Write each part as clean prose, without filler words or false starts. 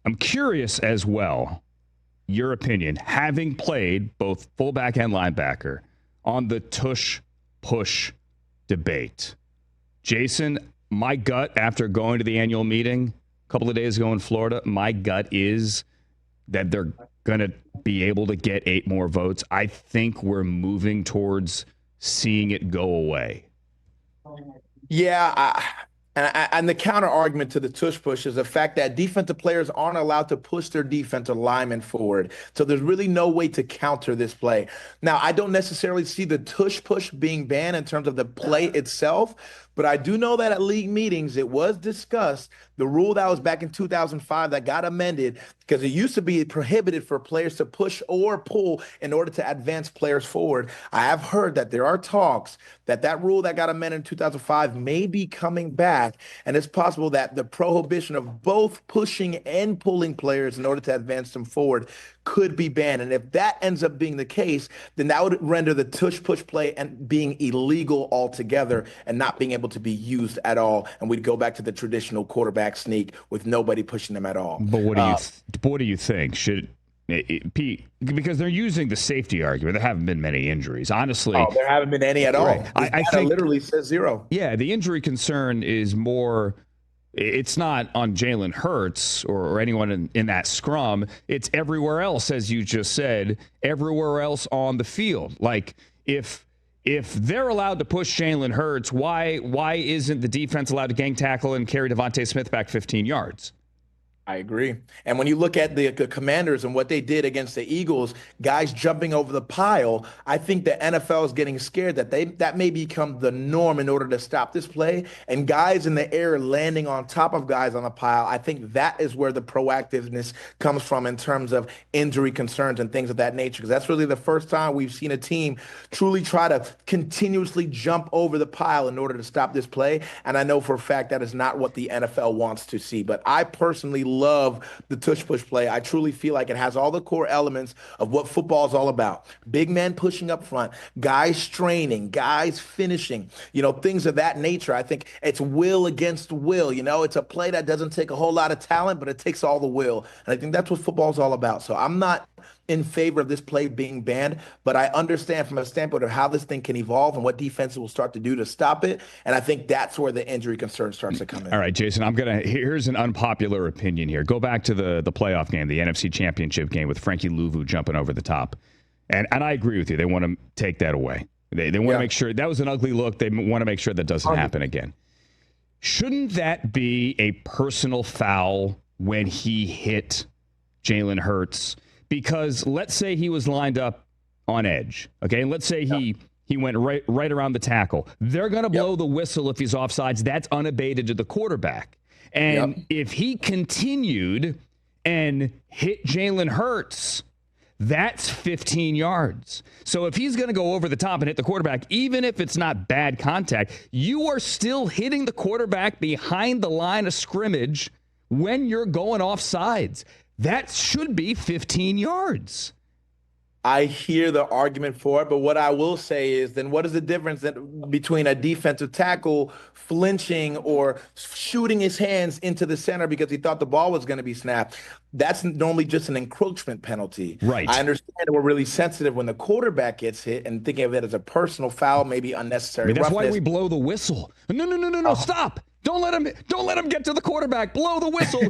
I'm curious as well, your opinion, having played both fullback and linebacker on the Tush Push debate. Jason, my gut after going to the annual meeting a couple of days ago in Florida, my gut is that they're going to be able to get 8 more votes. I think we're moving towards seeing it go away. Yeah, and the counter argument to the tush push is the fact that defensive players aren't allowed to push their defensive linemen forward. So there's really no way to counter this play. Now, I don't necessarily see the tush push being banned in terms of the play itself, but I do know that at league meetings, it was discussed, the rule that was back in 2005 that got amended, because it used to be prohibited for players to push or pull in order to advance players forward. I have heard that there are talks that that rule that got amended in 2005 may be coming back, and it's possible that the prohibition of both pushing and pulling players in order to advance them forward could be banned. And if that ends up being the case, then that would render the tush push play and being illegal altogether and not being able to be used at all. And we'd go back to the traditional quarterback sneak with nobody pushing them at all. But what do you think? Should Pete, because they're using the safety argument. There haven't been many injuries, honestly. Oh, there haven't been any at all. Right. I think literally says 0. Yeah, the injury concern is more. It's not on Jalen Hurts or anyone in that scrum. It's everywhere else, as you just said, everywhere else on the field. Like if they're allowed to push Jalen Hurts, why isn't the defense allowed to gang tackle and carry Devontae Smith back 15 yards? I agree. And when you look at the Commanders and what they did against the Eagles, guys jumping over the pile, I think the NFL is getting scared that may become the norm in order to stop this play. And guys in the air landing on top of guys on the pile, I think that is where the proactiveness comes from in terms of injury concerns and things of that nature. Because that's really the first time we've seen a team truly try to continuously jump over the pile in order to stop this play. And I know for a fact that is not what the NFL wants to see. But I personally love the tush push play. I truly feel like it has all the core elements of what football is all about. Big men pushing up front, guys straining, guys finishing, things of that nature. I think it's will against will. It's a play that doesn't take a whole lot of talent, but it takes all the will. And I think that's what football is all about. So I'm not in favor of this play being banned, but I understand from a standpoint of how this thing can evolve and what defenses will start to do to stop it. And I think that's where the injury concern starts to come in. All right, Jason, here's an unpopular opinion here. Go back to the playoff game, the NFC Championship game with Frankie Louvu jumping over the top. And I agree with you. They want to take that away. They want to make sure that was an ugly look. They want to make sure that doesn't happen again. Shouldn't that be a personal foul when he hit Jalen Hurts? Because let's say he was lined up on edge, okay? And let's say he went right around the tackle. They're going to blow the whistle if he's offsides. That's unabated to the quarterback. And if he continued and hit Jalen Hurts, that's 15 yards. So if he's going to go over the top and hit the quarterback, even if it's not bad contact, you are still hitting the quarterback behind the line of scrimmage when you're going offsides. That should be 15 yards. I hear the argument for it, but what I will say is then what is the difference between a defensive tackle flinching or shooting his hands into the center because he thought the ball was going to be snapped? That's normally just an encroachment penalty. Right. I understand that we're really sensitive when the quarterback gets hit and thinking of it as a personal foul, maybe unnecessary that's roughness. Why we blow the whistle. No, stop. Don't let him get to the quarterback. Blow the whistle.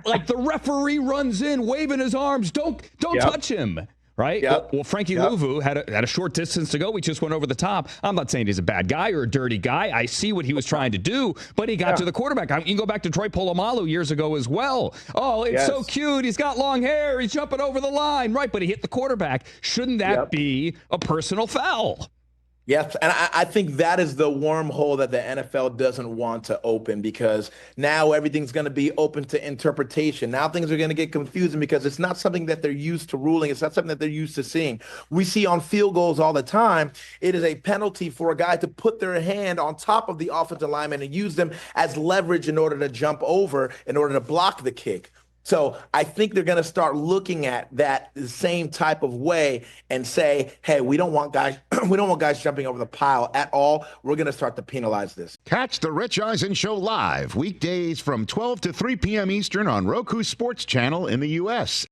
Like the referee runs in waving his arms. Don't touch him. Right? Well, Frankie Louvu had a short distance to go. He just went over the top. I'm not saying he's a bad guy or a dirty guy. I see what he was trying to do, but he got to the quarterback. You can go back to Troy Polamalu years ago as well. Oh, it's so cute. He's got long hair. He's jumping over the line. Right, but he hit the quarterback. Shouldn't that be a personal foul? Yes, and I think that is the wormhole that the NFL doesn't want to open, because now everything's going to be open to interpretation. Now things are going to get confusing because it's not something that they're used to ruling. It's not something that they're used to seeing. We see on field goals all the time, it is a penalty for a guy to put their hand on top of the offensive lineman and use them as leverage in order to jump over, in order to block the kick. So I think they're going to start looking at that the same type of way and say, hey, we don't want guys jumping over the pile at all. We're going to start to penalize this. Catch the Rich Eisen Show live weekdays from 12 to 3 p.m. Eastern on Roku Sports Channel in the U.S.